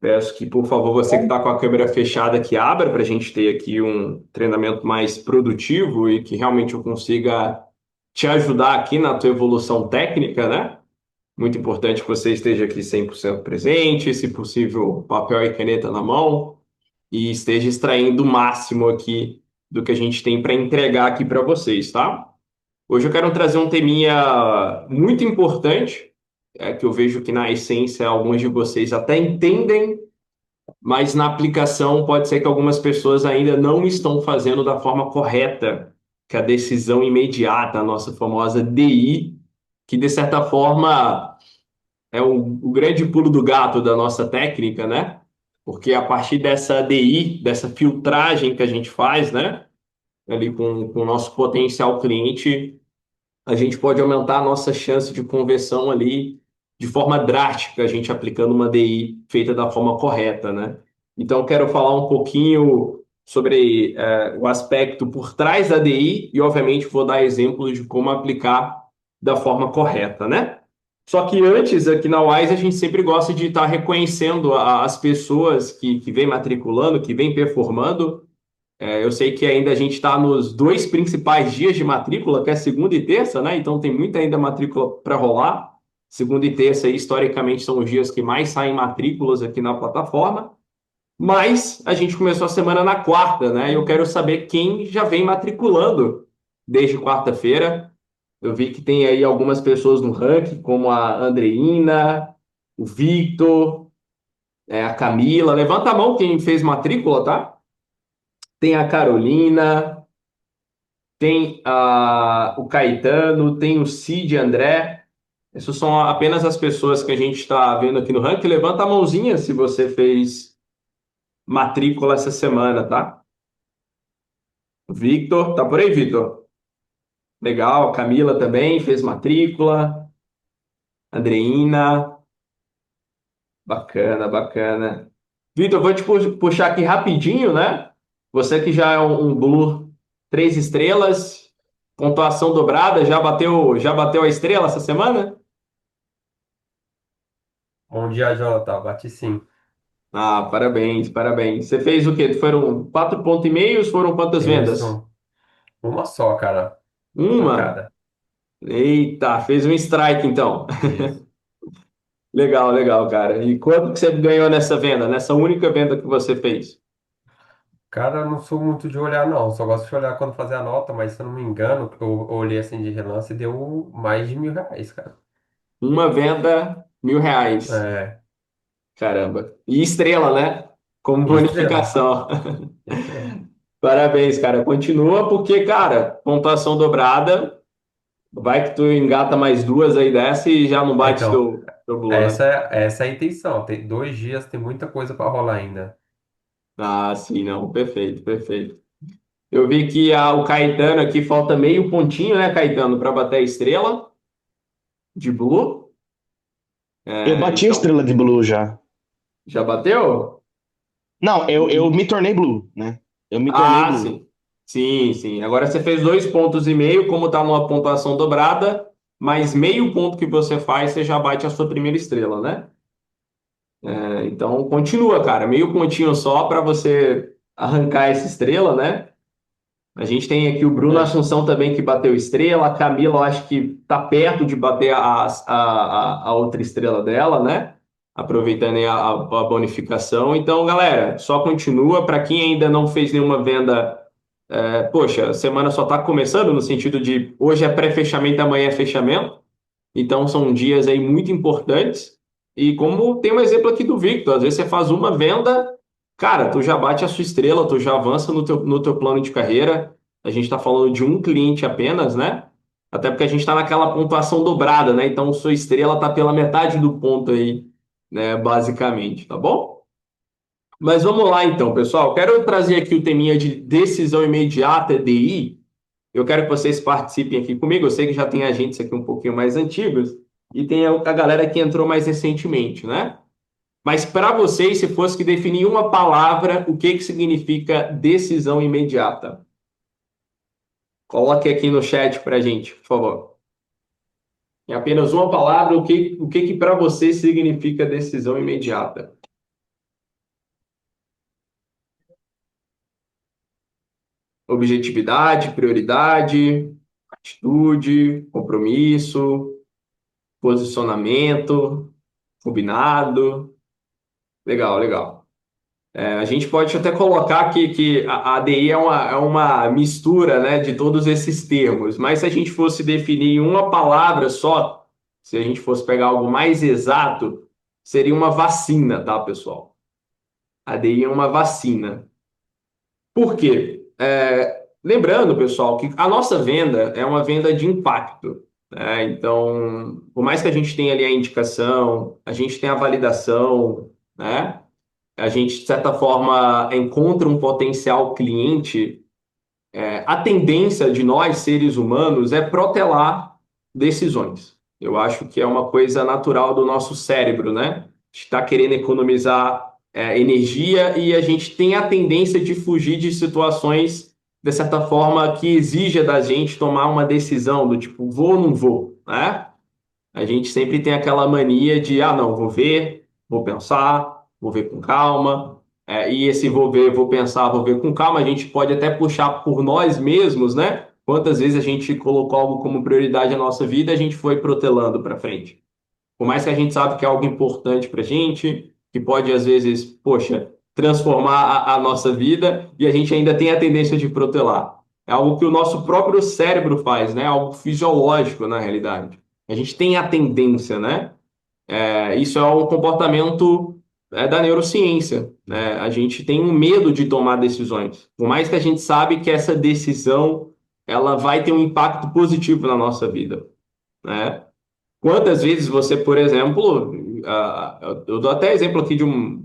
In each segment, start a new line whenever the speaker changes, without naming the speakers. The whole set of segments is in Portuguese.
Peço que, por favor, você que está com a câmera fechada, que abra para a gente ter aqui um treinamento mais produtivo e que realmente eu consiga te ajudar aqui na tua evolução técnica, né? Muito importante que você esteja aqui 100% presente, se possível, papel e caneta na mão e esteja extraindo o máximo aqui do que a gente tem para entregar aqui para vocês, tá? Hoje eu quero trazer um teminha muito importante, que eu vejo que na essência alguns de vocês até entendem, mas na aplicação pode ser que algumas pessoas ainda não estão fazendo da forma correta, que é a decisão imediata, a nossa famosa DI, que de certa forma é o grande pulo do gato da nossa técnica, né? Porque a partir dessa DI, dessa filtragem que a gente faz, né? Ali com o nosso potencial cliente, a gente pode aumentar a nossa chance de conversão ali de forma drástica, a gente aplicando uma DI feita da forma correta, né? Então, eu quero falar um pouquinho sobre o aspecto por trás da DI e, obviamente, vou dar exemplos de como aplicar da forma correta, né? Só que antes, aqui na Wise, a gente sempre gosta de estar reconhecendo as pessoas que vêm matriculando, que vêm performando. Eu sei que ainda a gente está nos dois principais dias de matrícula, que é segunda e terça, né? Então tem muita ainda matrícula para rolar. Segunda e terça, historicamente, são os dias que mais saem matrículas aqui na plataforma. Mas a gente começou a semana na quarta, né? Eu quero saber quem já vem matriculando desde quarta-feira. Eu vi que tem aí algumas pessoas no ranking, como a Andreina, o Victor, a Camila. Levanta a mão quem fez matrícula, tá? Tem a Carolina. Tem o Caetano, tem o Cid André. Essas são apenas as pessoas que a gente está vendo aqui no ranking. Levanta a mãozinha se você fez matrícula essa semana, tá? Victor, tá por aí, Victor? Legal. Camila também fez matrícula. Andreina, bacana, bacana. Victor, vou te puxar aqui rapidinho, né? Você que já é um Blue 3 estrelas, pontuação dobrada, já bateu a estrela essa semana?
Bom dia, Jonathan. Bati sim.
Ah, parabéns, parabéns. Você fez o quê? Foram 4,5 pontos? Foram quantas vendas?
Isso. Uma só, cara. Uma
Uma?
cada.
Eita, fez um strike então.
Isso.
Legal, legal, cara. E quanto que você ganhou nessa venda, nessa única venda que você fez?
Cara, eu não sou muito de olhar, não. Só gosto de olhar quando fazer a nota, mas se eu não me engano, eu olhei assim de relance e deu mais de R$ 1.000, cara.
Uma venda, R$ 1.000.
É.
Caramba. E estrela, né? Como
E estrela.
bonificação.
Estrela.
Parabéns, cara. Continua porque, cara, pontuação dobrada. Vai que tu engata mais duas aí dessa e já não bate
Então,
teu blue,
essa,
né?
essa é a intenção. Tem 2 dias, tem muita coisa para rolar ainda.
Ah, sim, não. Perfeito, perfeito. Eu vi que o Caetano aqui falta meio pontinho, né, Caetano, para bater a estrela de Blue.
Eu bati a
Então,
estrela de Blue já.
já bateu?
Não, eu me tornei Blue, né? Eu me tornei
Ah,
Blue.
sim. Sim, sim. Agora você fez 2,5 pontos, como está numa pontuação dobrada, mais meio ponto que você faz, você já bate a sua primeira estrela, né? Então, continua, cara. Meio pontinho só para você arrancar essa estrela, né? A gente tem aqui o Bruno
É.
Assunção também que bateu estrela. A Camila, eu acho que tá perto de bater a outra estrela dela, né? Aproveitando aí a bonificação. Então, galera, só continua. Para quem ainda não fez nenhuma venda, poxa, a semana só está começando, no sentido de hoje é pré-fechamento, amanhã é fechamento. Então, são dias aí muito importantes. E como tem um exemplo aqui do Victor, às vezes você faz uma venda, cara, tu já bate a sua estrela, tu já avança no teu plano de carreira. A gente está falando de um cliente apenas, né? Até porque a gente está naquela pontuação dobrada, né? Então, sua estrela tá pela metade do ponto aí, né? Basicamente, tá bom? Mas vamos lá então, pessoal. Quero trazer aqui o teminha de decisão imediata, DI. Eu quero que vocês participem aqui comigo. Eu sei que já tem agentes aqui um pouquinho mais antigos e tem a galera que entrou mais recentemente, né? Mas para vocês, se fosse que definir uma palavra, o que que significa decisão imediata? Coloque aqui no chat para a gente, por favor. Em apenas uma palavra, o que que para você significa decisão imediata? Objetividade, prioridade, atitude, compromisso, posicionamento, combinado. Legal, legal. A gente pode até colocar que a ADI é uma mistura, né, de todos esses termos, mas se a gente fosse definir em uma palavra só, se a gente fosse pegar algo mais exato, seria uma vacina, tá, pessoal? A ADI é uma vacina. Por quê? Lembrando, pessoal, que a nossa venda é uma venda de impacto, né? Então, por mais que a gente tenha ali a indicação, a gente tem a validação, né? A gente, de certa forma, encontra um potencial cliente, a tendência de nós, seres humanos, é protelar decisões. Eu acho que é uma coisa natural do nosso cérebro, né? A gente está querendo economizar energia e a gente tem a tendência de fugir de situações, de certa forma, que exija da gente tomar uma decisão do tipo, vou ou não vou, né? A gente sempre tem aquela mania de, não, vou ver, vou pensar, vou ver com calma. E esse vou ver, vou pensar, vou ver com calma, a gente pode até puxar por nós mesmos, né? Quantas vezes a gente colocou algo como prioridade na nossa vida, a gente foi protelando para frente. Por mais que a gente sabe que é algo importante para a gente, que pode às vezes, poxa, transformar a nossa vida, e a gente ainda tem a tendência de protelar. É algo que o nosso próprio cérebro faz, né? Algo fisiológico na realidade. A gente tem a tendência, né? Isso é um comportamento da neurociência, né? A gente tem um medo de tomar decisões. Por mais que a gente sabe que essa decisão ela vai ter um impacto positivo na nossa vida, né? Quantas vezes você, por exemplo, eu dou até exemplo aqui de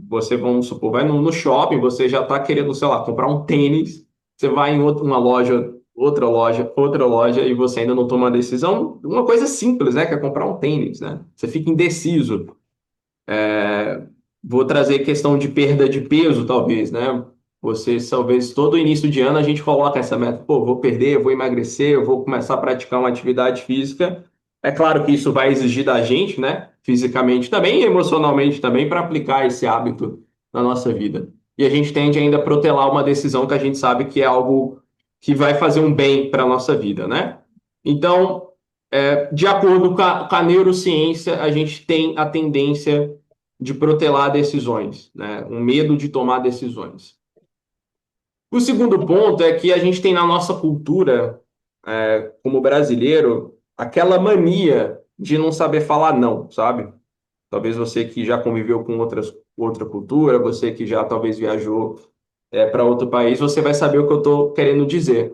você, vamos supor, vai no shopping, você já está querendo, sei lá, comprar um tênis, você vai em uma loja, outra loja, e você ainda não toma uma decisão, uma coisa simples, né, que é comprar um tênis, né? Você fica indeciso. Vou trazer questão de perda de peso, talvez, né? Você, talvez, todo início de ano a gente coloca essa meta, pô, vou perder, vou emagrecer, eu vou começar a praticar uma atividade física. É claro que isso vai exigir da gente, né? Fisicamente também e emocionalmente também, para aplicar esse hábito na nossa vida. E a gente tende ainda a protelar uma decisão que a gente sabe que é algo que vai fazer um bem para a nossa vida, né? Então, de acordo com a neurociência, a gente tem a tendência de protelar decisões, né? Um medo de tomar decisões. O segundo ponto é que a gente tem na nossa cultura, como brasileiro, aquela mania de não saber falar não, sabe? Talvez você que já conviveu com outra cultura, você que já talvez viajou para outro país, você vai saber o que eu estou querendo dizer.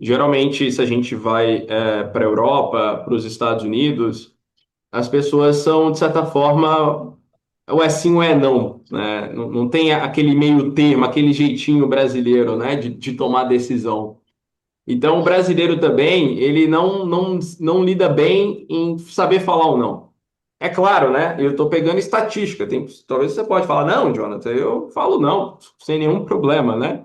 Geralmente, se a gente vai para a Europa, para os Estados Unidos, as pessoas são, de certa forma, ou é sim ou é não, né? Não tem aquele meio termo, aquele jeitinho brasileiro, né, de tomar decisão. Então, o brasileiro também, ele não lida bem em saber falar ou não. É claro, né? Eu estou pegando estatística. Talvez você pode falar, não, Jonathan, eu falo não, sem nenhum problema, né?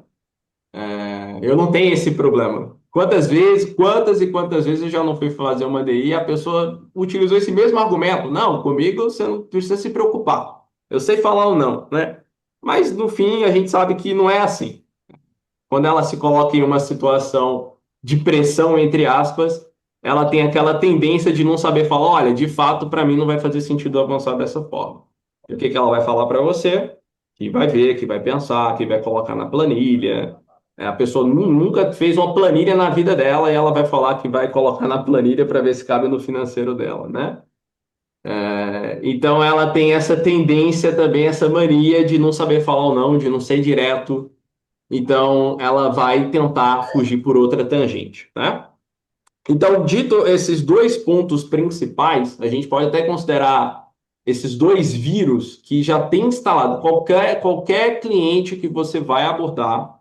Eu não tenho esse problema. Quantas e quantas vezes eu já não fui fazer uma DI e a pessoa utilizou esse mesmo argumento. Não, comigo você não precisa se preocupar. Eu sei falar ou não, né? Mas no fim a gente sabe que não é assim. Quando ela se coloca em uma situação de pressão, entre aspas, ela tem aquela tendência de não saber falar, olha, de fato, para mim não vai fazer sentido avançar dessa forma. E o que que ela vai falar para você? Que vai ver, que vai pensar, que vai colocar na planilha. A pessoa nunca fez uma planilha na vida dela e ela vai falar que vai colocar na planilha para ver se cabe no financeiro dela, né? Então ela tem essa tendência também, essa mania de não saber falar ou não, de não ser direto. Então ela vai tentar fugir por outra tangente, né? Então, dito esses dois pontos principais, a gente pode até considerar esses dois vírus que já tem instalado. Qualquer cliente que você vai abordar,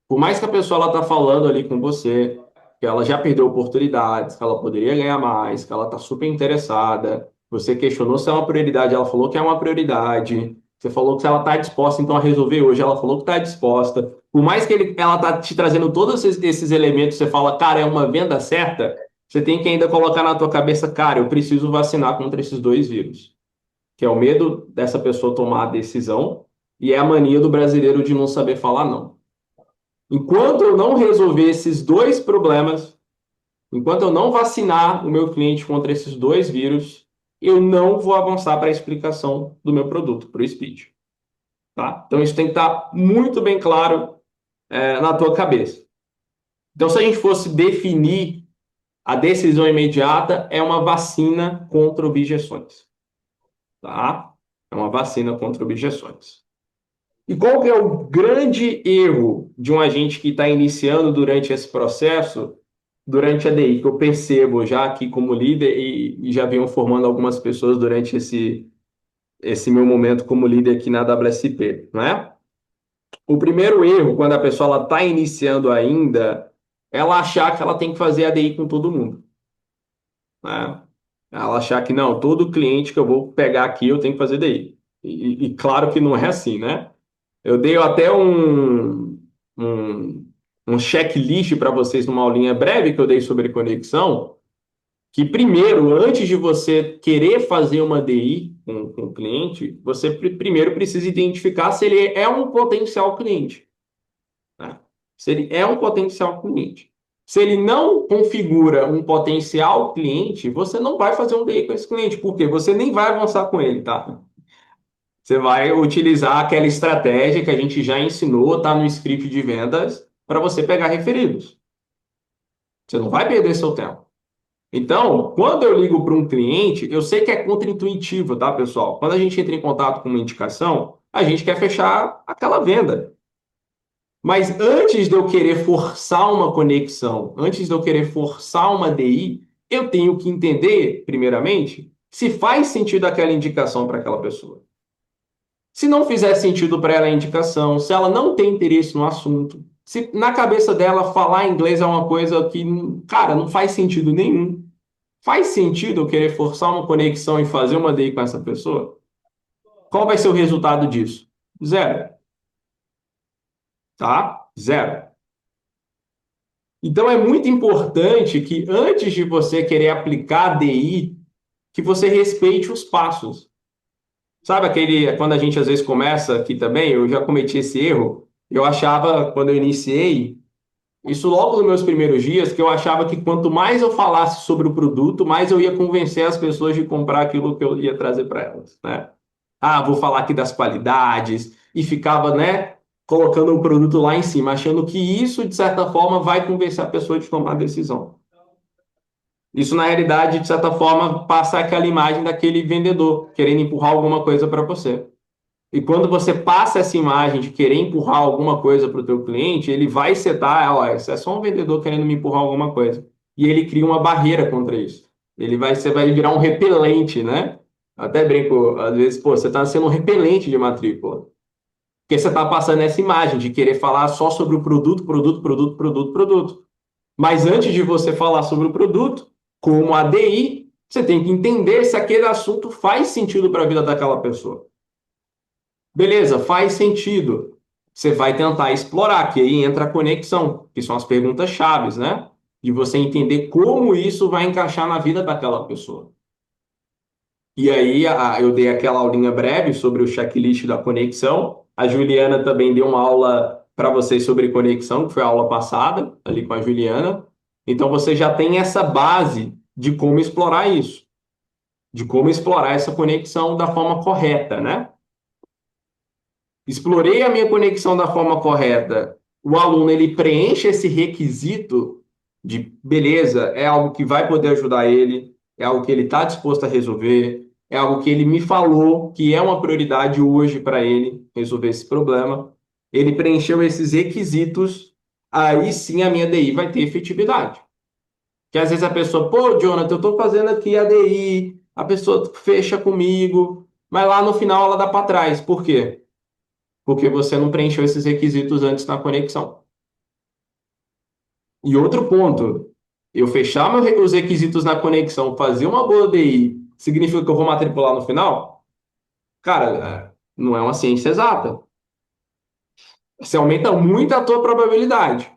por mais que a pessoa ela tá falando ali com você, que ela já perdeu oportunidades, que ela poderia ganhar mais, que ela está super interessada, você questionou se é uma prioridade, ela falou que é uma prioridade, você falou que ela está disposta então a resolver hoje, ela falou que está disposta. Por mais que ela tá te trazendo todos esses elementos, você fala, cara, é uma venda certa, você tem que ainda colocar na tua cabeça, cara, eu preciso vacinar contra esses dois vírus, que é o medo dessa pessoa tomar a decisão e é a mania do brasileiro de não saber falar não. Enquanto eu não resolver esses dois problemas, enquanto eu não vacinar o meu cliente contra esses dois vírus, eu não vou avançar para a explicação do meu produto, para o speech. Tá? Então, isso tem que estar muito bem claro na tua cabeça. Então, se a gente fosse definir a decisão imediata, é uma vacina contra objeções. Tá? É uma vacina contra objeções. E qual que é o grande erro de um agente que está iniciando durante esse processo, durante a DI, que eu percebo já aqui como líder e já venho formando algumas pessoas durante esse meu momento como líder aqui na WSP, não é? O primeiro erro, quando a pessoa está iniciando ainda, é ela achar que ela tem que fazer a DI com todo mundo, né? Ela achar que não, todo cliente que eu vou pegar aqui eu tenho que fazer DI. E claro que não é assim, né? Eu dei até um, um checklist para vocês numa aulinha breve que eu dei sobre conexão, que primeiro, antes de você querer fazer uma DI com o cliente, você primeiro precisa identificar se ele é um potencial cliente, né? Se ele é um potencial cliente. Se ele não configura um potencial cliente, você não vai fazer um DI com esse cliente, porque você nem vai avançar com ele, tá? Você vai utilizar aquela estratégia que a gente já ensinou, tá no script de vendas, para você pegar referidos. Você não vai perder seu tempo. Então, quando eu ligo para um cliente, eu sei que é contraintuitivo, tá, pessoal? Quando a gente entra em contato com uma indicação, a gente quer fechar aquela venda. Mas antes de eu querer forçar uma conexão, antes de eu querer forçar uma DI, eu tenho que entender, primeiramente, se faz sentido aquela indicação para aquela pessoa. Se não fizer sentido para ela a indicação, se ela não tem interesse no assunto, se na cabeça dela falar inglês é uma coisa que, cara, não faz sentido nenhum. Faz sentido eu querer forçar uma conexão e fazer uma DI com essa pessoa? Qual vai ser o resultado disso? Zero, tá? Zero. Então é muito importante que antes de você querer aplicar a DI, que você respeite os passos. Sabe aquele, quando a gente às vezes começa aqui também, eu já cometi esse erro, eu achava, quando eu iniciei, isso logo nos meus primeiros dias, que eu achava que quanto mais eu falasse sobre o produto, mais eu ia convencer as pessoas de comprar aquilo que eu ia trazer para elas, né? Ah, vou falar aqui das qualidades, e ficava, né, colocando o produto lá em cima, achando que isso, de certa forma, vai convencer a pessoa de tomar a decisão. Isso, na realidade, de certa forma, passa aquela imagem daquele vendedor querendo empurrar alguma coisa para você. E quando você passa essa imagem de querer empurrar alguma coisa para o teu cliente, ele vai setar, ó, isso é só um vendedor querendo me empurrar alguma coisa. E ele cria uma barreira contra isso. Você vai virar um repelente, né? Até brinco, às vezes, pô, você está sendo um repelente de matrícula. Porque você está passando essa imagem de querer falar só sobre o produto, produto, produto, produto, produto. Mas antes de você falar sobre o produto, como ADI, você tem que entender se aquele assunto faz sentido para a vida daquela pessoa. Beleza, faz sentido. Você vai tentar explorar, que aí entra a conexão, que são as perguntas chaves, né? De você entender como isso vai encaixar na vida daquela pessoa. E aí eu dei aquela aulinha breve sobre o checklist da conexão. A Juliana também deu uma aula para vocês sobre conexão, que foi a aula passada, ali com a Juliana. Então você já tem essa base de como explorar isso, de como explorar essa conexão da forma correta, né? Explorei a minha conexão da forma correta. O aluno ele preenche esse requisito de beleza, é algo que vai poder ajudar ele, é algo que ele está disposto a resolver, é algo que ele me falou que é uma prioridade hoje para ele resolver esse problema. Ele preencheu esses requisitos, aí sim a minha DI vai ter efetividade. Que às vezes a pessoa, pô, Jonathan, eu estou fazendo aqui a DI, a pessoa fecha comigo, mas lá no final ela dá para trás. Por quê? Porque você não preencheu esses requisitos antes na conexão. E outro ponto, eu fechar os requisitos na conexão, fazer uma boa DI, significa que eu vou matricular no final? Cara, não é uma ciência exata. Você aumenta muito a tua probabilidade.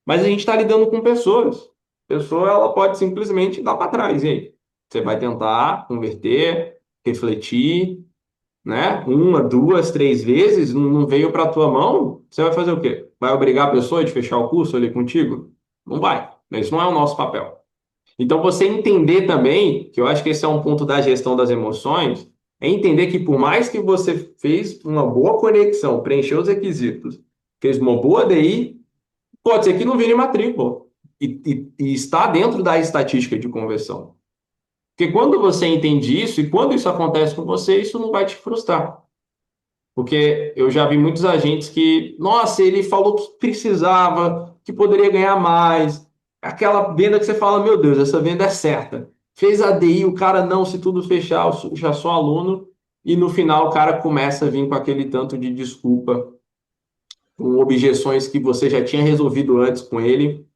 Mas a gente está lidando com pessoas. A pessoa ela pode simplesmente dar para trás. E aí? Você vai tentar converter, refletir, né? Uma, duas, três vezes, não veio para a tua mão, você vai fazer o quê? Vai obrigar a pessoa a fechar o curso ali contigo? Não vai. Isso não é o nosso papel. Então, você entender também, que eu acho que esse é um ponto da gestão das emoções, é entender que por mais que você fez uma boa conexão, preencheu os requisitos, fez uma boa DI, pode ser que não vire matrícula e está dentro da estatística de conversão. Porque quando você entende isso e quando isso acontece com você, isso não vai te frustrar. Porque eu já vi muitos agentes que, nossa, ele falou que precisava, que poderia ganhar mais. Aquela venda que você fala, meu Deus, essa venda é certa. Fez a DI, o cara não, se tudo fechar, eu já sou aluno. E no final o cara começa a vir com aquele tanto de desculpa, com objeções que você já tinha resolvido antes com ele,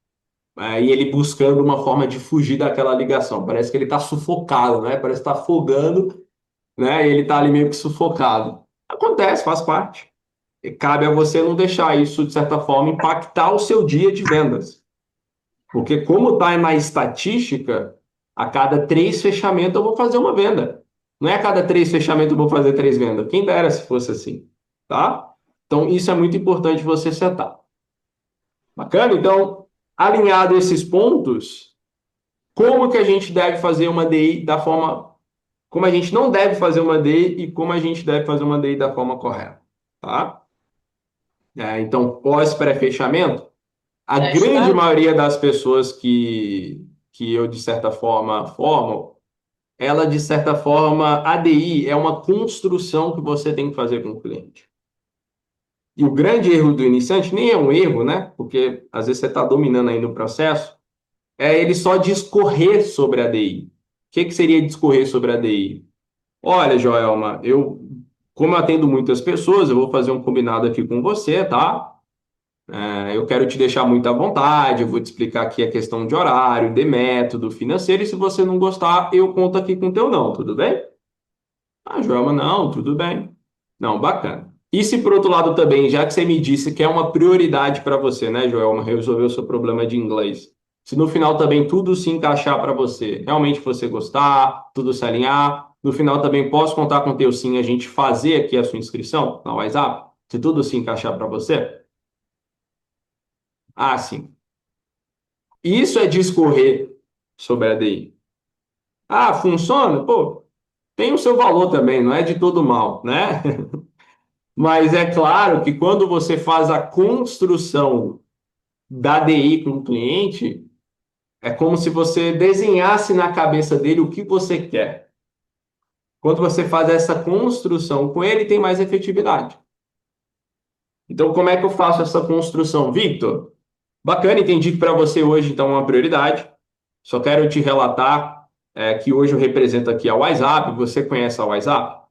e ele buscando uma forma de fugir daquela ligação. Parece que ele está sufocado, né? Parece que está afogando, né? E ele está ali meio que sufocado. Acontece, faz parte. E cabe a você não deixar isso, de certa forma, impactar o seu dia de vendas. Porque como está na estatística, a cada três fechamentos eu vou fazer uma venda. Não é a cada três fechamentos eu vou fazer três vendas. Quem dera se fosse assim, tá? Então, isso é muito importante você setar. Bacana? Então, alinhado esses pontos, como que a gente deve fazer uma DI da forma... Como a gente não deve fazer uma DI e como a gente deve fazer uma DI da forma correta, tá? Então, pós-pré-fechamento, a
Já
grande
está?
maioria das pessoas que eu, de certa forma, formo, ela, de certa forma, a DI é uma construção que você tem que fazer com o cliente. E o grande erro do iniciante, nem é um erro, né? Porque às vezes você está dominando ainda o processo, é ele só discorrer sobre a DI. O que seria discorrer sobre a DI? Olha, Joelma, como eu atendo muitas pessoas, eu vou fazer um combinado aqui com você, tá? Eu quero te deixar muito à vontade, eu vou te explicar aqui a questão de horário, de método financeiro, e se você não gostar, eu conto aqui com o teu não, tudo bem? Ah, Joelma, não, tudo bem. Não, bacana. E se por outro lado também, já que você me disse que é uma prioridade para você, né, Joelma, resolver o seu problema de inglês, se no final também tudo se encaixar para você, realmente você gostar, tudo se alinhar, no final também posso contar com o teu sim, a gente fazer aqui a sua inscrição na WhatsApp, se tudo se encaixar para você? Ah, sim. Isso é discorrer sobre a DI. Ah, funciona? Pô, tem o seu valor também, não é de todo mal, né? Mas é claro que quando você faz a construção da DI com o cliente, é como se você desenhasse na cabeça dele o que você quer. Quando você faz essa construção com ele, tem mais efetividade. Então, como é que eu faço essa construção, Victor? Bacana, entendi que para você hoje, então, é uma prioridade. Só quero te relatar que hoje eu represento aqui a WhatsApp. Você conhece a WhatsApp?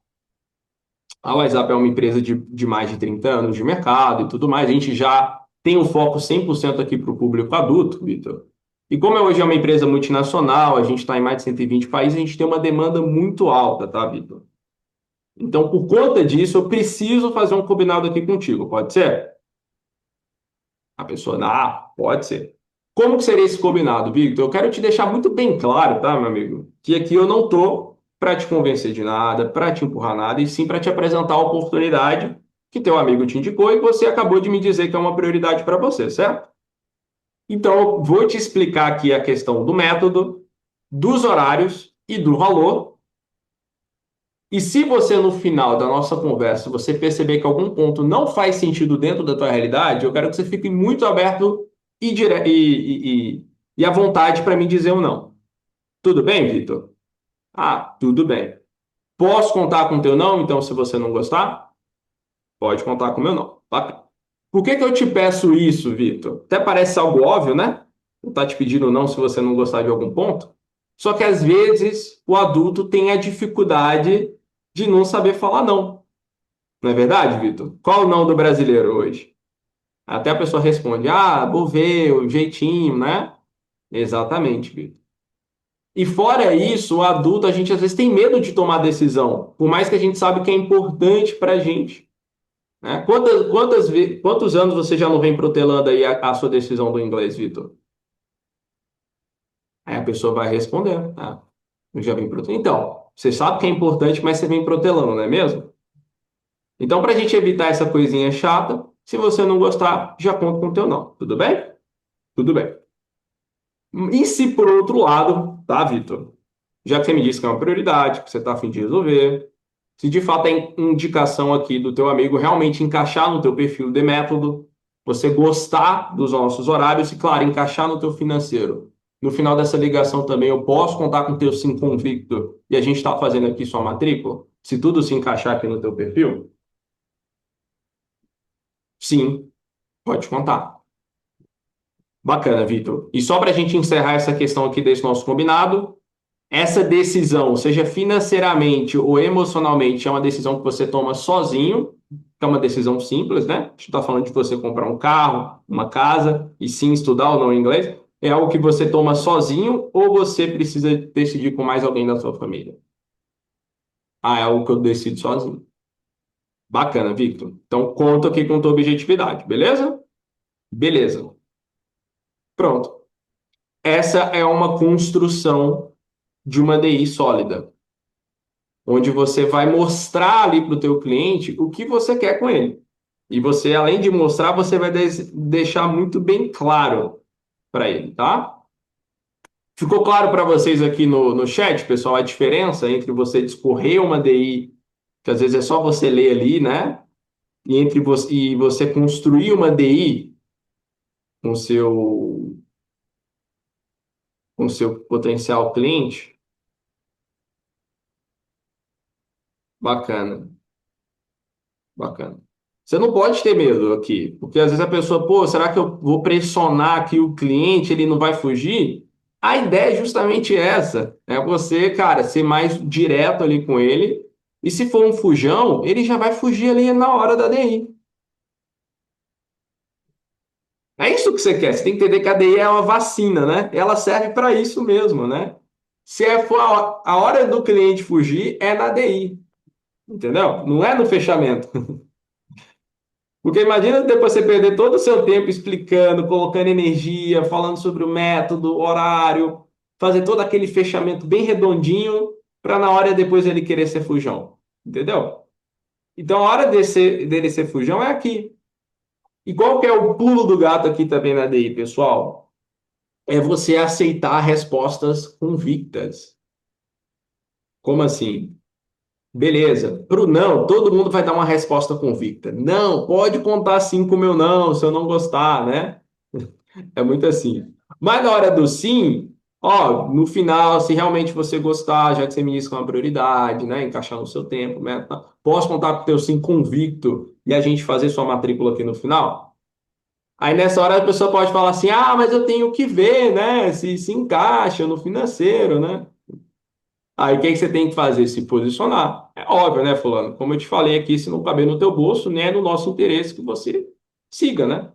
A WhatsApp é uma empresa de mais de 30 anos de mercado e tudo mais. A gente já tem um foco 100% aqui para o público adulto, Vitor. E como hoje é uma empresa multinacional, a gente está em mais de 120 países, a gente tem uma demanda muito alta, tá, Vitor? Então, por conta disso, eu preciso fazer um combinado aqui contigo, pode ser? A pessoa, pode ser. Como que seria esse combinado, Victor? Eu quero te deixar muito bem claro, tá, meu amigo? Que aqui eu não tô para te convencer de nada, para te empurrar nada, e sim para te apresentar a oportunidade que teu amigo te indicou e você acabou de me dizer que é uma prioridade para você, certo? Então, eu vou te explicar aqui a questão do método, dos horários e do valor. E se você, no final da nossa conversa, você perceber que algum ponto não faz sentido dentro da tua realidade, eu quero que você fique muito aberto e à vontade para me dizer ou não. Tudo bem, Vitor? Ah, tudo bem. Posso contar com o teu não, então, se você não gostar? Pode contar com o meu não. Bacana. Por que eu te peço isso, Vitor? Até parece algo óbvio, né? Eu tá te pedindo não se você não gostar de algum ponto. Só que às vezes o adulto tem a dificuldade de não saber falar não. Não é verdade, Vitor? Qual o não do brasileiro hoje? Até a pessoa responde, vou ver, o jeitinho, né? Exatamente, Vitor. E fora isso, o adulto, a gente às vezes tem medo de tomar decisão, por mais que a gente sabe que é importante para a gente. Né? Quantos anos você já não vem protelando aí a sua decisão do inglês, Vitor? Aí a pessoa vai responder, eu já vim protelando. Então, você sabe que é importante, mas você vem protelando, não é mesmo? Então, para a gente evitar essa coisinha chata, se você não gostar, já conta com o teu não. Tudo bem? Tudo bem. E se por outro lado, tá, Vitor? Já que você me disse que é uma prioridade, que você está a fim de resolver, se de fato a indicação aqui do teu amigo realmente encaixar no teu perfil de método, você gostar dos nossos horários e, claro, encaixar no teu financeiro. No final dessa ligação também eu posso contar com o teu sim convicto e a gente está fazendo aqui sua matrícula? Se tudo se encaixar aqui no teu perfil? Sim, pode contar. Bacana, Vitor. E só para a gente encerrar essa questão aqui desse nosso combinado, essa decisão, seja financeiramente ou emocionalmente, é uma decisão que você toma sozinho, que é uma decisão simples, né? A gente está falando de você comprar um carro, uma casa, e sim estudar ou não inglês. É algo que você toma sozinho ou você precisa decidir com mais alguém da sua família? Ah, é algo que eu decido sozinho. Bacana, Victor. Então, conta aqui com tua objetividade, beleza? Beleza. Pronto. Essa é uma construção de uma DI sólida, onde você vai mostrar ali para o teu cliente o que você quer com ele. E você, além de mostrar, você vai deixar muito bem claro para ele, tá? Ficou claro para vocês aqui no chat, pessoal, a diferença entre você discorrer uma DI, que às vezes é só você ler ali, né? E entre você construir uma DI com seu potencial cliente? Bacana. Bacana. Você não pode ter medo aqui, porque às vezes a pessoa, pô, será que eu vou pressionar aqui o cliente, ele não vai fugir? A ideia é justamente essa, é você, cara, ser mais direto ali com ele, e se for um fujão, ele já vai fugir ali na hora da DI. É isso que você quer, você tem que entender que a DI é uma vacina, né? Ela serve para isso mesmo, né? Se for a hora do cliente fugir, é na DI, entendeu? Não é no fechamento. Porque imagina depois você perder todo o seu tempo explicando, colocando energia, falando sobre o método, horário, fazer todo aquele fechamento bem redondinho, para na hora depois ele querer ser fujão. Entendeu? Então a hora dele ser fujão é aqui. E qual que é o pulo do gato aqui também na DI, pessoal? É você aceitar respostas convictas. Como assim? Beleza. Pro não, todo mundo vai dar uma resposta convicta. Não, pode contar sim com o meu não, se eu não gostar, né? É muito assim. Mas na hora do sim, ó, no final, se realmente você gostar, já que você me disse que é uma prioridade, né? Encaixar no seu tempo, né? Posso contar com o teu sim convicto e a gente fazer sua matrícula aqui no final? Aí nessa hora a pessoa pode falar assim: ah, mas eu tenho que ver, né? Se encaixa no financeiro, né? Aí o que que você tem que fazer? Se posicionar. É óbvio, né, fulano? Como eu te falei aqui, se não caber no teu bolso, nem é no nosso interesse que você siga, né?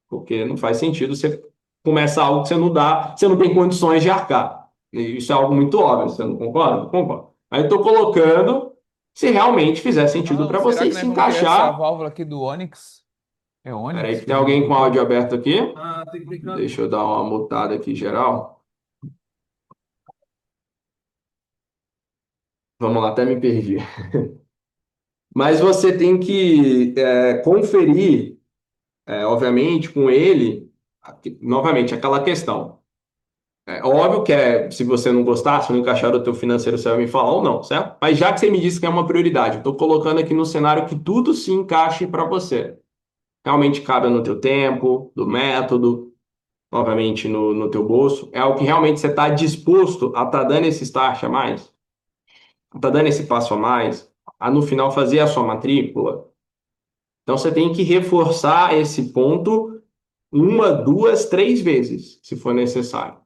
Porque não faz sentido você começar algo que você não dá, você não tem condições de arcar. E isso é algo muito óbvio, você não concorda? Concordo. Aí eu estou colocando se realmente fizer sentido
Não,
para
será
você
que
e se
nós vamos ter essa
encaixar.
válvula aqui do Onix? É
Peraí
Onix
que
que
tem
a gente
alguém com
botou?
áudio aberto aqui.
Ah, tem que clicar.
Deixa eu dar uma mutada aqui geral. Vamos lá, até me perdi. Mas você tem que conferir, obviamente, com ele, novamente, aquela questão. É óbvio que se você não gostar, se não encaixar o teu financeiro, você vai me falar ou não, certo? Mas já que você me disse que é uma prioridade, eu estou colocando aqui no cenário que tudo se encaixe para você. Realmente cabe no teu tempo, do método, obviamente no teu bolso. É algo que realmente você está disposto a estar dando esse start a mais, a estar dando esse passo a mais, a no final fazer a sua matrícula. Então você tem que reforçar esse ponto uma, duas, três vezes, se for necessário.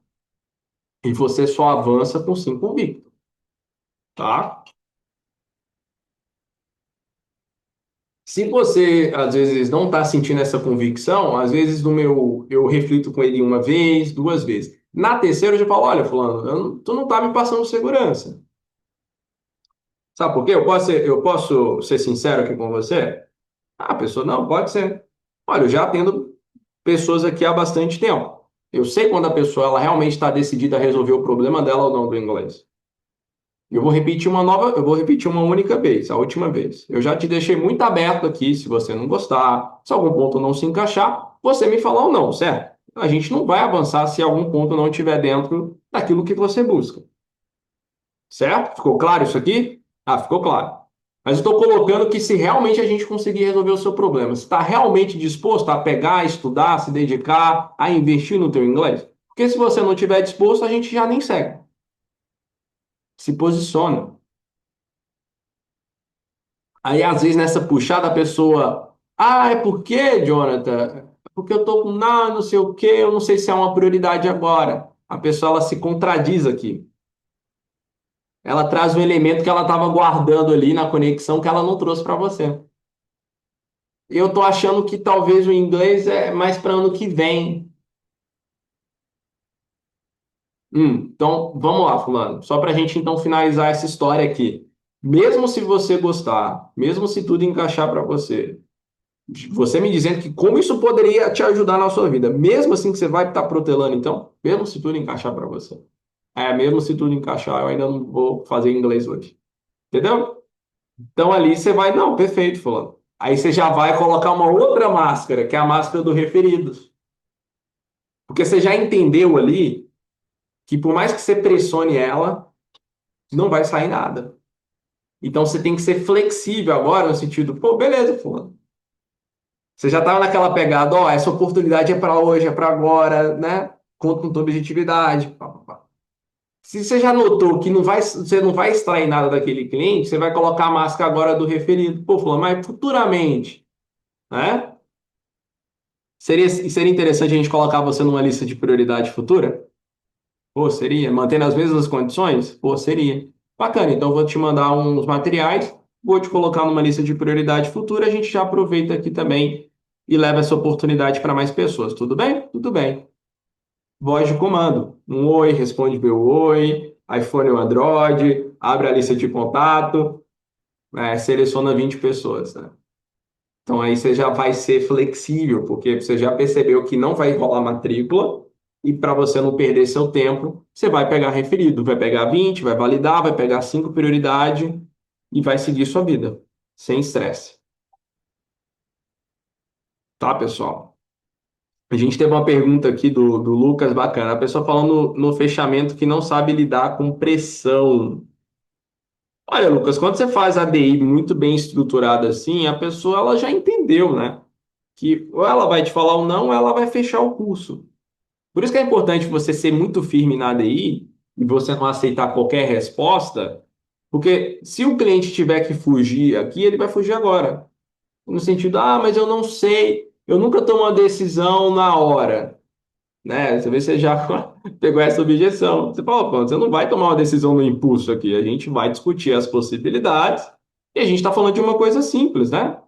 E você só avança com sim convicto, tá? Se você, às vezes, não está sentindo essa convicção, às vezes eu reflito com ele uma vez, duas vezes. Na terceira, eu já falo, olha, fulano, tu não está me passando segurança. Sabe por quê? Eu posso ser sincero aqui com você? Ah, a pessoa, não, pode ser. Olha, eu já atendo pessoas aqui há bastante tempo. Eu sei quando a pessoa ela realmente está decidida a resolver o problema dela ou não do inglês. Eu vou repetir uma única vez, a última vez. Eu já te deixei muito aberto aqui, se você não gostar, se algum ponto não se encaixar, você me falar ou não, certo? A gente não vai avançar se algum ponto não estiver dentro daquilo que você busca. Certo? Ficou claro isso aqui? Ah, ficou claro. Mas eu estou colocando que se realmente a gente conseguir resolver o seu problema, você está realmente disposto a pegar, a estudar, a se dedicar, a investir no teu inglês? Porque se você não estiver disposto, a gente já nem segue. Se posiciona. Aí, às vezes, nessa puxada, a pessoa... Ah, é porque, Jonathan? É porque eu tô com não sei o quê, eu não sei se é uma prioridade agora. A pessoa, ela se contradiz aqui. Ela traz um elemento que ela estava guardando ali na conexão que ela não trouxe para você. Eu tô achando que talvez o inglês é mais para ano que vem. Então, vamos lá, fulano. Só para a gente então finalizar essa história aqui. Mesmo se você gostar, mesmo se tudo encaixar para você, você me dizendo que como isso poderia te ajudar na sua vida, mesmo assim que você vai estar protelando, então, mesmo se tudo encaixar para você. Mesmo se tudo encaixar, eu ainda não vou fazer inglês hoje. Entendeu? Então ali você vai, não, perfeito, fulano. Aí você já vai colocar uma outra máscara, que é a máscara do referidos. Porque você já entendeu ali que por mais que você pressione ela, não vai sair nada. Então você tem que ser flexível agora no sentido, pô, beleza, fulano. Você já estava naquela pegada, ó, essa oportunidade é para hoje, é para agora, né? Conta com tua objetividade. Pá, pá, pá. Se você já notou que você não vai extrair nada daquele cliente, você vai colocar a máscara agora do referido. Pô, fulano, mas futuramente, né? Seria interessante a gente colocar você numa lista de prioridade futura? Pô, seria. Mantendo as mesmas condições? Pô, seria. Bacana, então eu vou te mandar uns materiais, vou te colocar numa lista de prioridade futura, a gente já aproveita aqui também e leva essa oportunidade para mais pessoas. Tudo bem? Tudo bem. Voz de comando. Um oi, responde meu oi, iPhone ou Android, abre a lista de contato, seleciona 20 pessoas, né? Então aí você já vai ser flexível, porque você já percebeu que não vai rolar matrícula, e para você não perder seu tempo, você vai pegar referido, vai pegar 20, vai validar, vai pegar 5 prioridade e vai seguir sua vida, sem estresse. Tá, pessoal? A gente teve uma pergunta aqui do Lucas, bacana. A pessoa falando no fechamento que não sabe lidar com pressão. Olha, Lucas, quando você faz a DI muito bem estruturada assim, a pessoa ela já entendeu, né? Que ou ela vai te falar ou não, ou ela vai fechar o curso. Por isso que é importante você ser muito firme na ADI e você não aceitar qualquer resposta, porque se o cliente tiver que fugir aqui, ele vai fugir agora. No sentido, mas eu não sei, eu nunca tomo uma decisão na hora, né? Você vê se você já pegou essa objeção. Você fala, pô, você não vai tomar uma decisão no impulso aqui, a gente vai discutir as possibilidades e a gente está falando de uma coisa simples, né?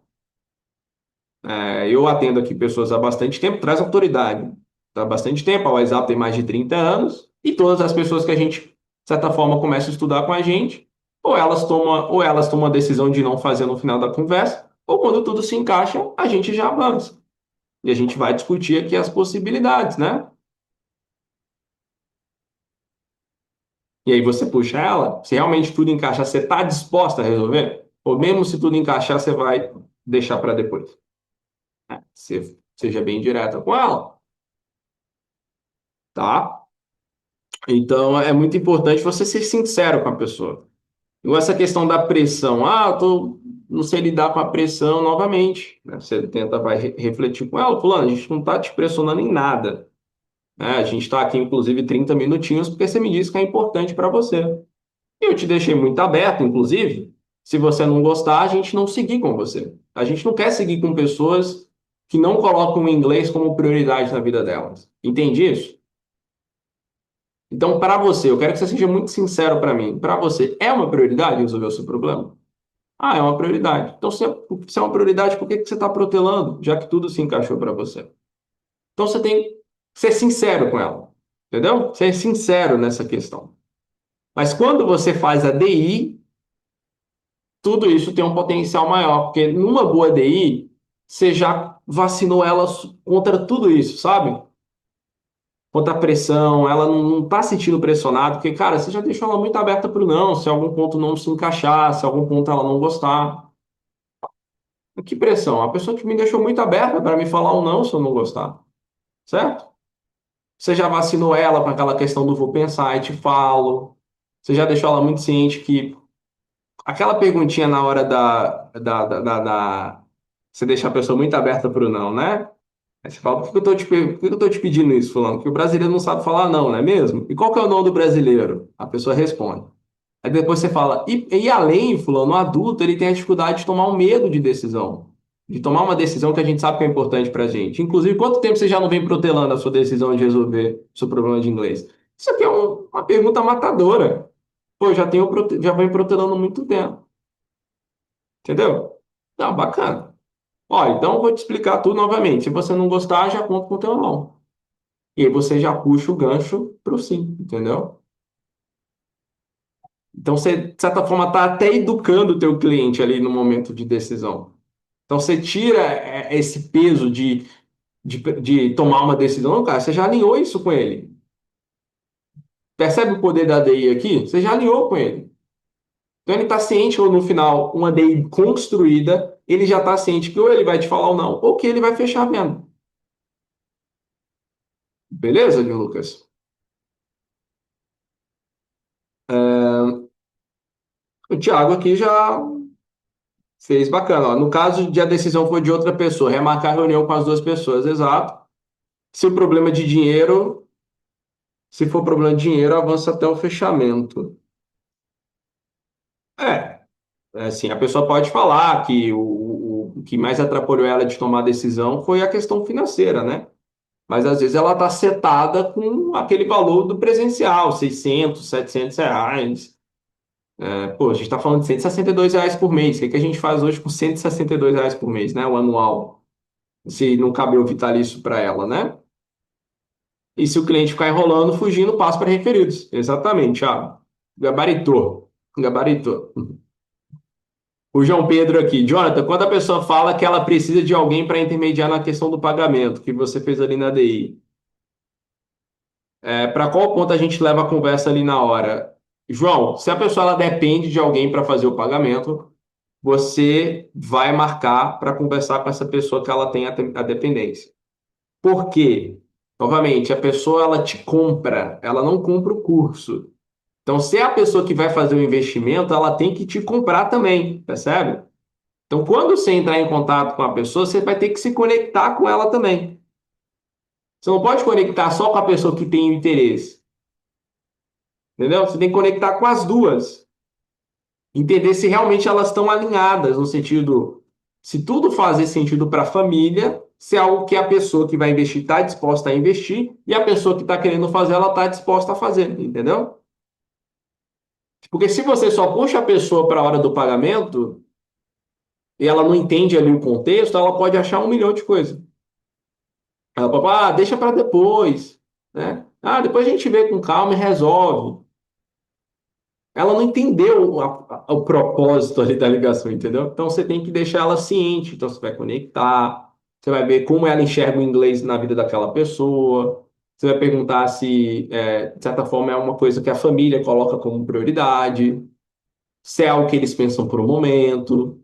Eu atendo aqui pessoas há bastante tempo, traz autoridade. Há bastante tempo, a WhatsApp tem mais de 30 anos, e todas as pessoas que a gente, de certa forma, começa a estudar com a gente, ou elas tomam a decisão de não fazer no final da conversa, ou quando tudo se encaixa, a gente já avança. E a gente vai discutir aqui as possibilidades, né? E aí você puxa ela, se realmente tudo encaixar, você está disposta a resolver? Ou mesmo se tudo encaixar, você vai deixar para depois? Seja bem direta com ela, tá? Então, é muito importante você ser sincero com a pessoa. Igual essa questão da pressão. Não sei lidar com a pressão novamente, né? Você tenta, vai refletir com ela, fulano, a gente não está te pressionando em nada, né? A gente está aqui, inclusive, 30 minutinhos, porque você me disse que é importante para você. E eu te deixei muito aberto, inclusive, se você não gostar, a gente não seguir com você. A gente não quer seguir com pessoas que não colocam o inglês como prioridade na vida delas. Entende isso? Então, para você, eu quero que você seja muito sincero para mim. Para você, é uma prioridade resolver o seu problema? É uma prioridade. Então, se é uma prioridade, por que que você está protelando, já que tudo se encaixou para você? Então, você tem que ser sincero com ela. Entendeu? Ser sincero nessa questão. Mas quando você faz a DI, tudo isso tem um potencial maior, porque numa boa DI, você já vacinou ela contra tudo isso, sabe? botar pressão, ela não tá se sentindo pressionada, porque, cara, você já deixou ela muito aberta pro não, se algum ponto não se encaixar, se algum ponto ela não gostar. Que pressão? A pessoa que me deixou muito aberta para me falar um não se eu não gostar, certo? Você já vacinou ela com aquela questão do vou pensar e te falo. Você já deixou ela muito ciente que aquela perguntinha na hora você deixa a pessoa muito aberta para o não, né? Aí você fala, por que eu tô te pedindo isso, fulano? Porque o brasileiro não sabe falar não, não é mesmo? E qual que é o não do brasileiro? A pessoa responde. Aí depois você fala, e além, fulano, o adulto, ele tem a dificuldade de tomar um medo de decisão. De tomar uma decisão que a gente sabe que é importante pra gente. Inclusive, quanto tempo você já não vem protelando a sua decisão de resolver o seu problema de inglês? Isso aqui é uma pergunta matadora. Pô, já venho protelando há muito tempo. Entendeu? Não, bacana. Ó, então eu vou te explicar tudo novamente. Se você não gostar, já conta com o teu não. E aí você já puxa o gancho pro sim, entendeu? Então você, de certa forma, está até educando o teu cliente ali no momento de decisão. Então você tira esse peso de tomar uma decisão, cara, você já alinhou isso com ele. Percebe o poder da ADI aqui? Você já alinhou com ele. Então ele está ciente ou no final, uma ADI construída, ele já está ciente que ou ele vai te falar ou não, ou que ele vai fechar a venda. Beleza, viu, Lucas? O Thiago aqui já fez bacana. Ó. No caso de a decisão for de outra pessoa, remarcar a reunião com as duas pessoas, exato. Se o problema de dinheiro, se for problema de dinheiro, avança até o fechamento. É, assim, a pessoa pode falar que o que mais atrapalhou ela de tomar a decisão foi a questão financeira, né? Mas às vezes ela está setada com aquele valor do presencial, 600, R$ 700. Pô, a gente está falando de R$ 162 por mês. O que que a gente faz hoje com R$ 162 por mês, né? O anual, se não cabe o vitalício para ela, né? E se o cliente ficar enrolando, fugindo, passa para referidos. Exatamente, gabaritou. Gabaritou. O João Pedro aqui. Jonathan, quando a pessoa fala que ela precisa de alguém para intermediar na questão do pagamento, que você fez ali na DI, para qual ponto a gente leva a conversa ali na hora? João, se a pessoa ela depende de alguém para fazer o pagamento, você vai marcar para conversar com essa pessoa que ela tem a dependência. Por quê? Novamente, a pessoa ela te compra, ela não compra o curso. Então, se é a pessoa que vai fazer o investimento, ela tem que te comprar também, percebe? Então, quando você entrar em contato com a pessoa, você vai ter que se conectar com ela também. Você não pode conectar só com a pessoa que tem o interesse, entendeu? Você tem que conectar com as duas. Entender se realmente elas estão alinhadas, no sentido, se tudo fazer sentido para a família, se é algo que a pessoa que vai investir está disposta a investir e a pessoa que está querendo fazer, ela está disposta a fazer, entendeu? Porque se você só puxa a pessoa para a hora do pagamento e ela não entende ali o contexto, ela pode achar um milhão de coisas. Ela pode falar, deixa para depois, né? Depois a gente vê com calma e resolve. Ela não entendeu o propósito ali da ligação, entendeu? Então você tem que deixar ela ciente. Então você vai conectar, você vai ver como ela enxerga o inglês na vida daquela pessoa. Você vai perguntar se, de certa forma, é uma coisa que a família coloca como prioridade, se é algo que eles pensam por um momento,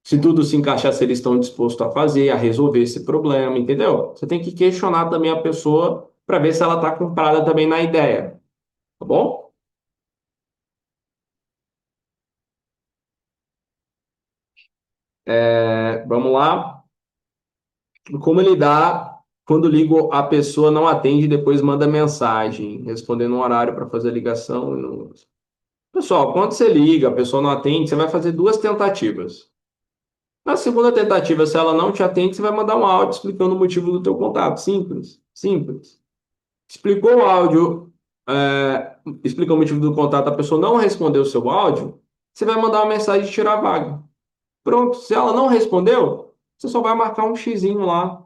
se tudo se encaixar, se eles estão dispostos a fazer, a resolver esse problema, entendeu? Você tem que questionar também a pessoa para ver se ela está comprada também na ideia, tá bom? Vamos lá. Como lidar quando ligo, a pessoa não atende e depois manda mensagem, respondendo um horário para fazer a ligação. Pessoal, quando você liga, a pessoa não atende, você vai fazer duas tentativas. Na segunda tentativa, se ela não te atende, você vai mandar um áudio explicando o motivo do teu contato. Simples, simples. Explicou o áudio, explicou o motivo do contato, a pessoa não respondeu o seu áudio, você vai mandar uma mensagem de tirar a vaga. Pronto, se ela não respondeu, você só vai marcar um xizinho lá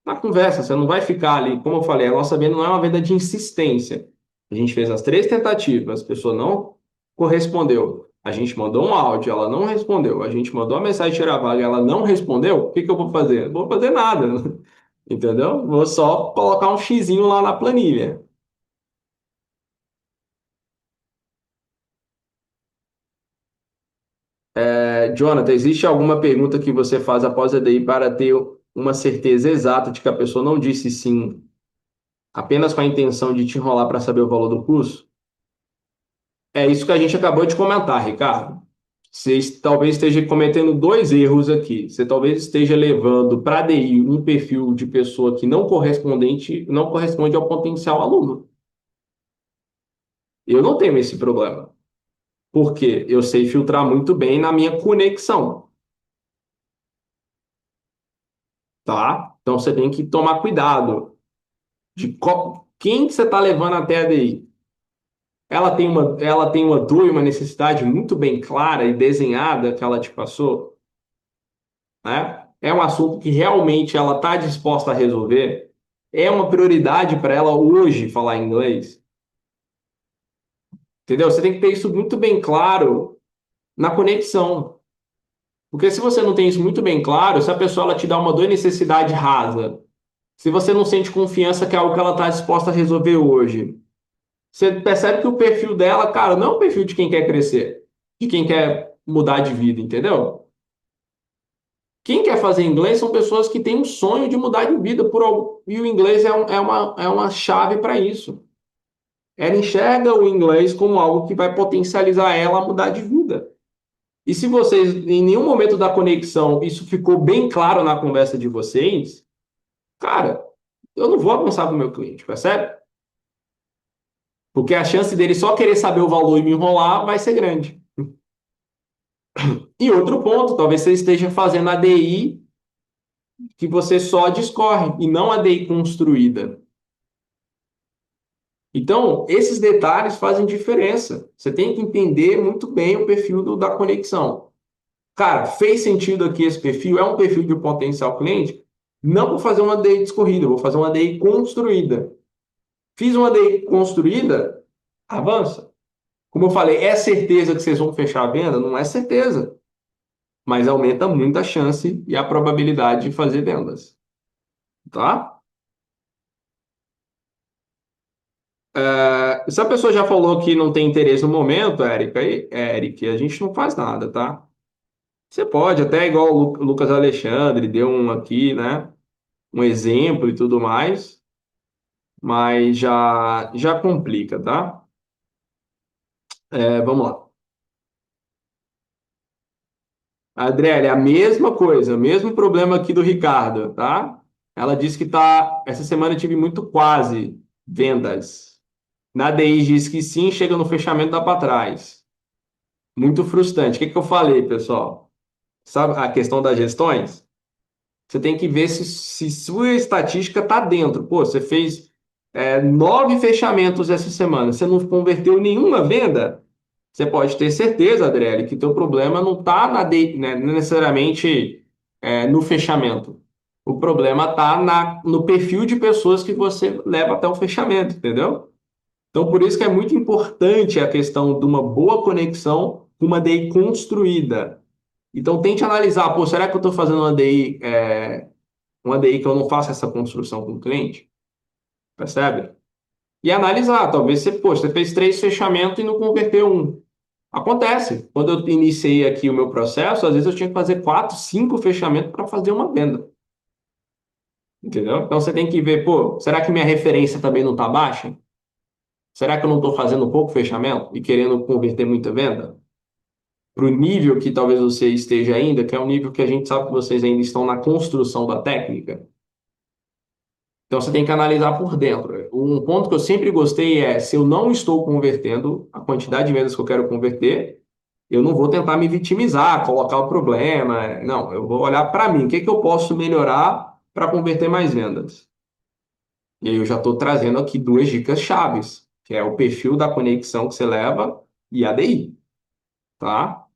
na conversa, você não vai ficar ali, como eu falei, a nossa venda não é uma venda de insistência. A gente fez as três tentativas, a pessoa não correspondeu. A gente mandou um áudio, ela não respondeu. A gente mandou a mensagem de tirar a vaga, ela não respondeu. O que que eu vou fazer? Não vou fazer nada. Entendeu? Vou só colocar um xizinho lá na planilha. Jonathan, existe alguma pergunta que você faz após a DI para ter uma certeza exata de que a pessoa não disse sim, apenas com a intenção de te enrolar para saber o valor do curso? É isso que a gente acabou de comentar, Ricardo. Você talvez esteja cometendo dois erros aqui. Você talvez esteja levando para a DI um perfil de pessoa que não corresponde ao potencial aluno. Eu não tenho esse problema, porque eu sei filtrar muito bem na minha conexão, tá? Então você tem que tomar cuidado de quem que você está levando até a DI. Ela tem uma dor e uma necessidade muito bem clara e desenhada que ela te passou, né? É um assunto que realmente ela está disposta a resolver. É uma prioridade para ela hoje falar inglês, entendeu? Você tem que ter isso muito bem claro na conexão. Porque se você não tem isso muito bem claro, se a pessoa ela te dá uma dor e necessidade rasa, se você não sente confiança que é algo que ela está disposta a resolver hoje, você percebe que o perfil dela, cara, não é um perfil de quem quer crescer, de quem quer mudar de vida, entendeu? Quem quer fazer inglês são pessoas que têm um sonho de mudar de vida por algo, e o inglês é uma chave para isso. Ela enxerga o inglês como algo que vai potencializar ela a mudar de vida. E se vocês, em nenhum momento da conexão, isso ficou bem claro na conversa de vocês, cara, eu não vou avançar com o meu cliente, percebe? Porque a chance dele só querer saber o valor e me enrolar vai ser grande. E outro ponto, talvez você esteja fazendo a DI que você só discorre e não a DI construída. Então, esses detalhes fazem diferença. Você tem que entender muito bem o perfil da conexão. Cara, fez sentido aqui esse perfil? É um perfil de potencial cliente? Não vou fazer uma DI discorrida, vou fazer uma DI construída. Fiz uma DI construída, avança. Como eu falei, é certeza que vocês vão fechar a venda? Não é certeza, mas aumenta muito a chance e a probabilidade de fazer vendas, tá? Se a pessoa já falou que não tem interesse no momento, Eric, a gente não faz nada, tá? Você pode, até igual o Lucas Alexandre, deu um aqui, né? Um exemplo e tudo mais, mas já complica, tá? Vamos lá. Adriele, a mesma coisa, o mesmo problema aqui do Ricardo, tá? Ela disse que essa semana eu tive muito quase vendas. Na DI diz que sim, chega no fechamento, dá para trás. Muito frustrante. O que que eu falei, pessoal? Sabe a questão das gestões? Você tem que ver se sua estatística está dentro. Pô, você fez 9 fechamentos essa semana, você não converteu nenhuma venda? Você pode ter certeza, Adriele, que teu problema não está não necessariamente no fechamento. O problema está no perfil de pessoas que você leva até o fechamento, entendeu? Então, por isso que é muito importante a questão de uma boa conexão com uma DI construída. Então, tente analisar, pô, será que eu estou fazendo uma DI que eu não faço essa construção com o cliente? Percebe? E analisar, talvez você fez 3 fechamentos e não converteu um. Acontece. Quando eu iniciei aqui o meu processo, às vezes eu tinha que fazer 4, 5 fechamentos para fazer uma venda. Entendeu? Então você tem que ver, pô, será que minha referência também não está baixa? Será que eu não estou fazendo pouco fechamento e querendo converter muita venda? Para o nível que talvez você esteja ainda, que é um nível que a gente sabe que vocês ainda estão na construção da técnica. Então você tem que analisar por dentro. Um ponto que eu sempre gostei é, se eu não estou convertendo a quantidade de vendas que eu quero converter, eu não vou tentar me vitimizar, colocar o problema. Não, eu vou olhar para mim, o que que eu posso melhorar para converter mais vendas? E aí eu já estou trazendo aqui 2 dicas chaves, que é o perfil da conexão que você leva e a DI, tá?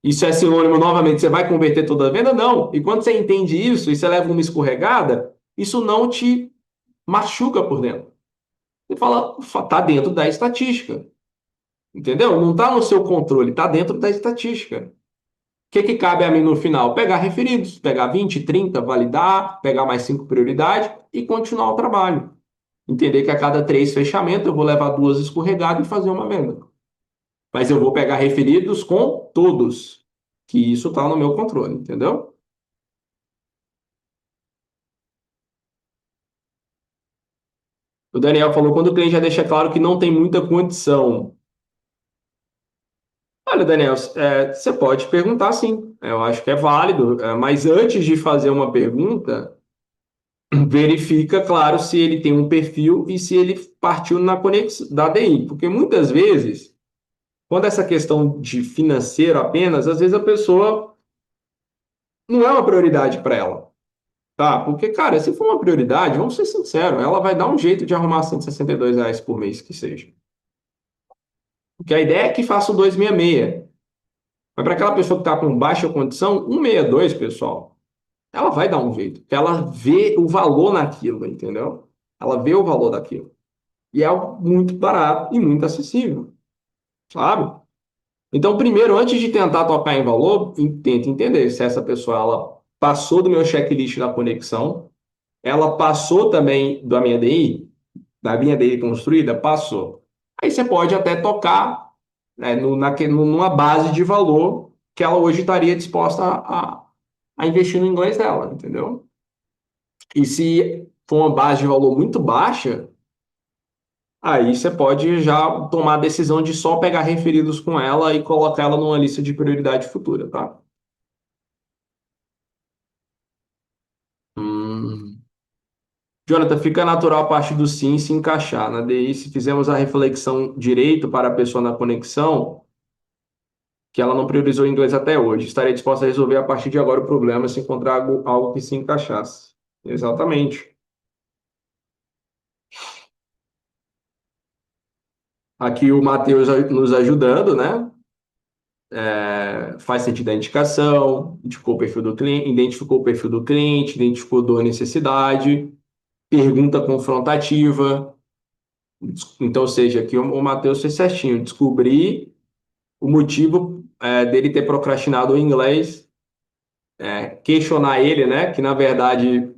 Isso é sinônimo, novamente, você vai converter toda a venda? Não. E quando você entende isso e você leva uma escorregada, isso não te machuca por dentro. Você fala, tá dentro da estatística. Entendeu? Não está no seu controle, está dentro da estatística. que cabe a mim no final? Pegar referidos, pegar 20, 30, validar, pegar mais 5 prioridades e continuar o trabalho. Entender que a cada 3 fechamentos eu vou levar 2 escorregadas e fazer uma venda. Mas eu vou pegar referidos com todos, que isso está no meu controle, entendeu? O Daniel falou, quando o cliente já deixa claro que não tem muita condição. Olha, Daniel, você pode perguntar sim. Eu acho que é válido, mas antes de fazer uma pergunta, verifica, claro, se ele tem um perfil e se ele partiu na conexão da DI. Porque muitas vezes, quando essa questão de financeiro apenas, às vezes a pessoa não é uma prioridade para ela. Tá? Porque, cara, se for uma prioridade, vamos ser sinceros, ela vai dar um jeito de arrumar R$ 162 por mês que seja. Porque a ideia é que faça o 266. Mas para aquela pessoa que está com baixa condição, 162, pessoal, ela vai dar um jeito. Porque ela vê o valor naquilo, entendeu? Ela vê o valor daquilo. E é algo muito barato e muito acessível, sabe? Então, primeiro, antes de tentar tocar em valor, tenta entender se essa pessoa ela passou do meu checklist da conexão, ela passou também da minha DI construída, passou. Aí você pode até tocar, né, numa base de valor que ela hoje estaria disposta a investir no inglês dela, entendeu? E se for uma base de valor muito baixa, aí você pode já tomar a decisão de só pegar referidos com ela e colocar ela numa lista de prioridade futura, tá? Hum. Jonathan, fica natural a parte do sim se encaixar. Na DI, se fizermos a reflexão direito para a pessoa na conexão, que ela não priorizou o inglês até hoje, estaria disposta a resolver a partir de agora o problema se encontrar algo que se encaixasse. Exatamente. Aqui o Matheus nos ajudando, né? Faz sentido a indicação, indicou o perfil do cliente, identificou o perfil do cliente, identificou dor e necessidade, pergunta confrontativa. Então, ou seja, aqui o Matheus fez certinho, descobrir o motivo dele ter procrastinado o inglês, questionar ele, né? Que na verdade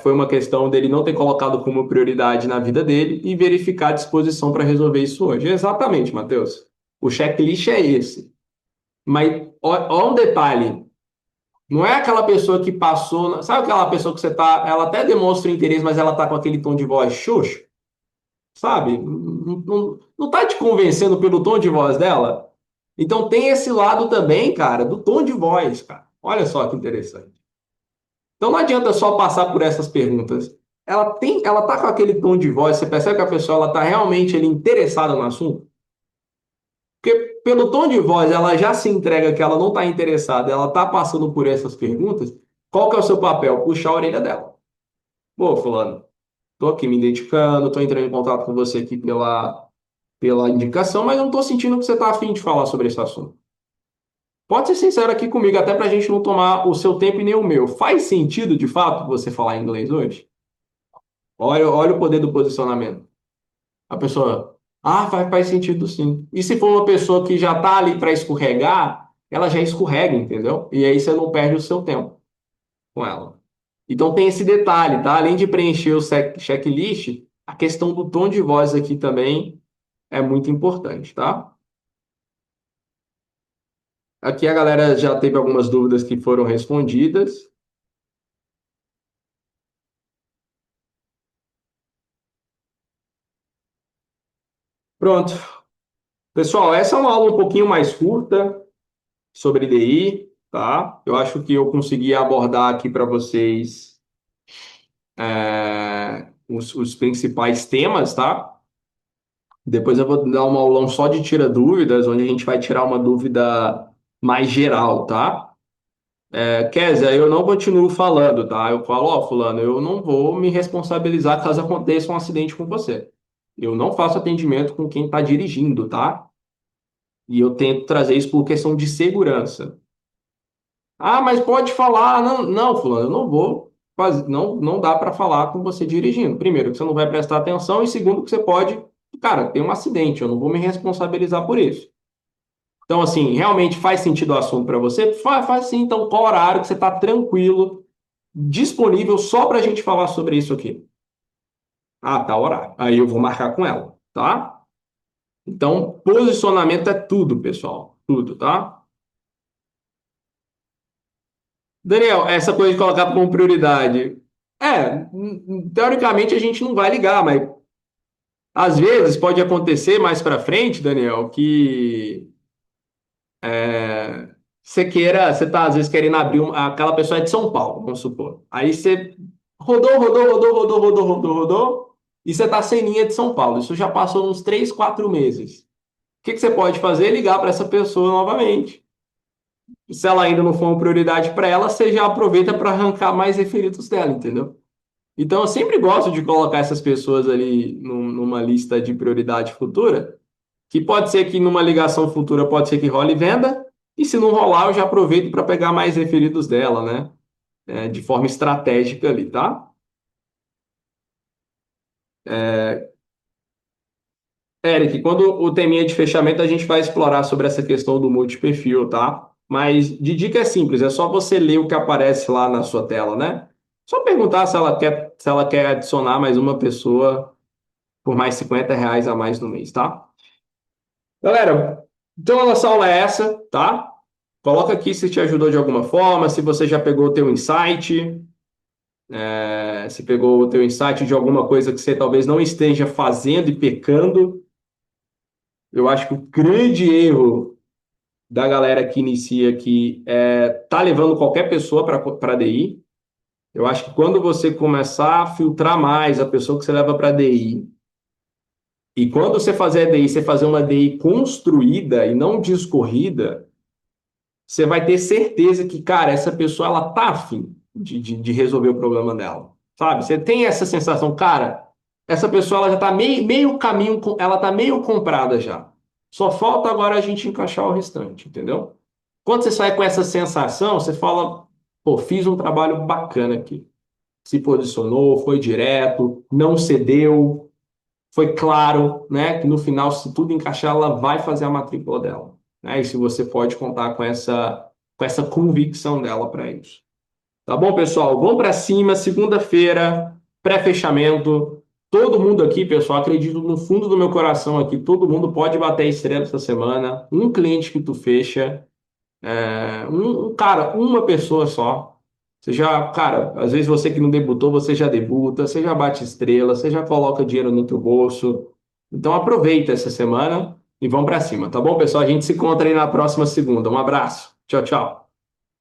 foi uma questão dele não ter colocado como prioridade na vida dele e verificar a disposição para resolver isso hoje. Exatamente, Matheus. O checklist é esse. Mas ó um detalhe, não é aquela pessoa que passou, sabe aquela pessoa que você tá, ela até demonstra interesse, mas ela tá com aquele tom de voz xoxo, sabe? Não tá te convencendo pelo tom de voz dela? Então tem esse lado também, cara, do tom de voz, cara. Olha só que interessante. Então não adianta só passar por essas perguntas. Ela tá com aquele tom de voz, você percebe que a pessoa ela tá realmente ali, interessada no assunto? Porque pelo tom de voz ela já se entrega que ela não está interessada, ela está passando por essas perguntas. Qual que é o seu papel? Puxar a orelha dela. Pô, fulano, tô aqui me identificando, tô entrando em contato com você aqui pela indicação, mas eu não tô sentindo que você tá afim de falar sobre esse assunto. Pode ser sincero aqui comigo, até para a gente não tomar o seu tempo e nem o meu. Faz sentido, de fato, você falar inglês hoje? Olha o poder do posicionamento. A pessoa, faz sentido sim. E se for uma pessoa que já tá ali para escorregar, ela já escorrega, entendeu? E aí você não perde o seu tempo com ela. Então tem esse detalhe, tá? Além de preencher o checklist, a questão do tom de voz aqui também é muito importante, tá? Aqui a galera já teve algumas dúvidas que foram respondidas. Pronto. Pessoal, essa é uma aula um pouquinho mais curta sobre DI, tá? Eu acho que eu consegui abordar aqui para vocês os principais temas, tá? Depois eu vou dar uma aulão só de tira dúvidas, onde a gente vai tirar uma dúvida mais geral, tá? Kézia, eu não continuo falando, tá? Eu falo, ó, fulano, eu não vou me responsabilizar caso aconteça um acidente com você. Eu não faço atendimento com quem está dirigindo, tá? E eu tento trazer isso por questão de segurança. Ah, mas pode falar. Não, não, fulano, eu não vou fazer, não dá para falar com você dirigindo. Primeiro, que você não vai prestar atenção, e segundo, que você pode, cara, ter um acidente, eu não vou me responsabilizar por isso. Então, assim, realmente faz sentido o assunto para você? Faz sim. Então, qual horário que você está tranquilo, disponível só para a gente falar sobre isso aqui? Ah, tá, horário. Aí eu vou marcar com ela, tá? Então, posicionamento é tudo, pessoal. Tudo, tá? Daniel, essa coisa de colocar como prioridade. Teoricamente a gente não vai ligar, mas às vezes pode acontecer mais para frente, Daniel, que você tá às vezes querendo abrir aquela pessoa é de São Paulo, vamos supor. Aí você rodou, e você tá sem linha de São Paulo. Isso já passou uns 3, 4 meses. O que que você pode fazer? Ligar para essa pessoa novamente. Se ela ainda não for uma prioridade para ela, você já aproveita para arrancar mais referidos dela, entendeu? Então, eu sempre gosto de colocar essas pessoas ali numa lista de prioridade futura, que pode ser que numa ligação futura pode ser que role venda, e se não rolar, eu já aproveito para pegar mais referidos dela, né? De forma estratégica ali, tá? Eric, quando o teminha de fechamento, a gente vai explorar sobre essa questão do multiperfil, tá? Mas de dica é simples, é só você ler o que aparece lá na sua tela, né? Só perguntar se ela quer adicionar mais uma pessoa por mais R$ 50 a mais no mês, tá? Galera, então a nossa aula é essa, tá? Coloca aqui se te ajudou de alguma forma, se você já pegou o teu insight, se pegou o teu insight de alguma coisa que você talvez não esteja fazendo e pecando. Eu acho que o grande erro da galera que inicia aqui tá levando qualquer pessoa para DI. Eu acho que quando você começar a filtrar mais a pessoa que você leva para DI, e quando você fazer a DI, você fazer uma DI construída e não discorrida, você vai ter certeza que, cara, essa pessoa, ela tá afim de resolver o problema dela, sabe? Você tem essa sensação, cara, essa pessoa, ela já tá meio caminho, ela tá meio comprada já. Só falta agora a gente encaixar o restante, entendeu? Quando você sai com essa sensação, você fala, pô, fiz um trabalho bacana aqui. Se posicionou, foi direto, não cedeu, foi claro, né, que no final, se tudo encaixar, ela vai fazer a matrícula dela, né? E se você pode contar com essa convicção dela para isso. Tá bom, pessoal? Vamos para cima, segunda-feira, pré-fechamento. Todo mundo aqui, pessoal, acredito no fundo do meu coração aqui, todo mundo pode bater a estrela essa semana. Um cliente que tu fecha, cara, uma pessoa só. Você já, cara, às vezes você que não debutou, você já debuta, você já bate estrela, você já coloca dinheiro no teu bolso. Então aproveita essa semana e vamos para cima, tá bom, pessoal? A gente se encontra aí na próxima segunda. Um abraço. Tchau, tchau.